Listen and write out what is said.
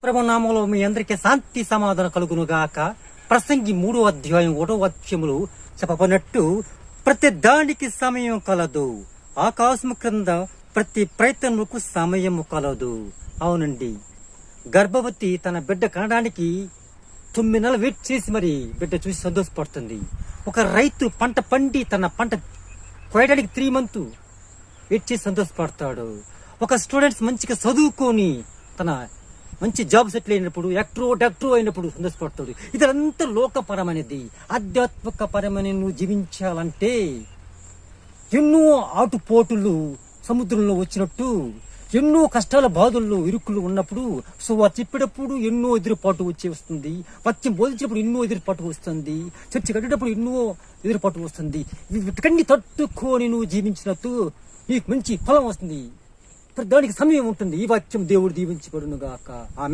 ప్రభునామంలో మీ అందరికీ శాంతి సమాధానం కలుగును గాక. ప్రసంగి 3వ అధ్యాయం 1వ వాక్యములు చెప్పబడినట్టు ప్రతి దానికి సమయం కలదు, ఆకాశము క్రింద ప్రతి ప్రయత్నముకు సమయము కలదు. అవునండి, గర్భవతి తన బిడ్డ కనడానికి 9 నెలలు వెయిట్ చేసి మరి బిడ్డ చూసి సంతోషపడుతుంది. ఒక రైతు పంట పండి తన పంట కోయడానికి 3 మంత్ వెయిట్ చేసి సంతోషపడతాడు. ఒక స్టూడెంట్స్ మంచిగా చదువుకొని తన మంచి జాబ్ సెటిల్ అయినప్పుడు డాక్టర్ అయినప్పుడు సంతోషపడతాడు. ఇదంతా లోకపరమైనది. ఆధ్యాత్మిక పరమైన నువ్వు జీవించాలంటే ఎన్నో ఆటుపోటులు సముద్రంలో వచ్చినట్టు, ఎన్నో కష్టాల బాధల్లో ఇరుకులు ఉన్నప్పుడు చెప్పేటప్పుడు ఎన్నో ఎదురుపాటు వచ్చి వస్తుంది, వాక్యం బోధించినప్పుడు ఎన్నో ఎదురుపాటు వస్తుంది, చర్చ కట్టేటప్పుడు ఎన్నో ఎదురుపాటు వస్తుంది. వీటికన్నీ తట్టుకొని నువ్వు జీవించినట్టు నీకు మంచి ఫలం వస్తుంది. దానికి సమయం ఉంటుంది. ఈ వాక్యం దేవుడు దీవించబడును గాక. ఆమేన్.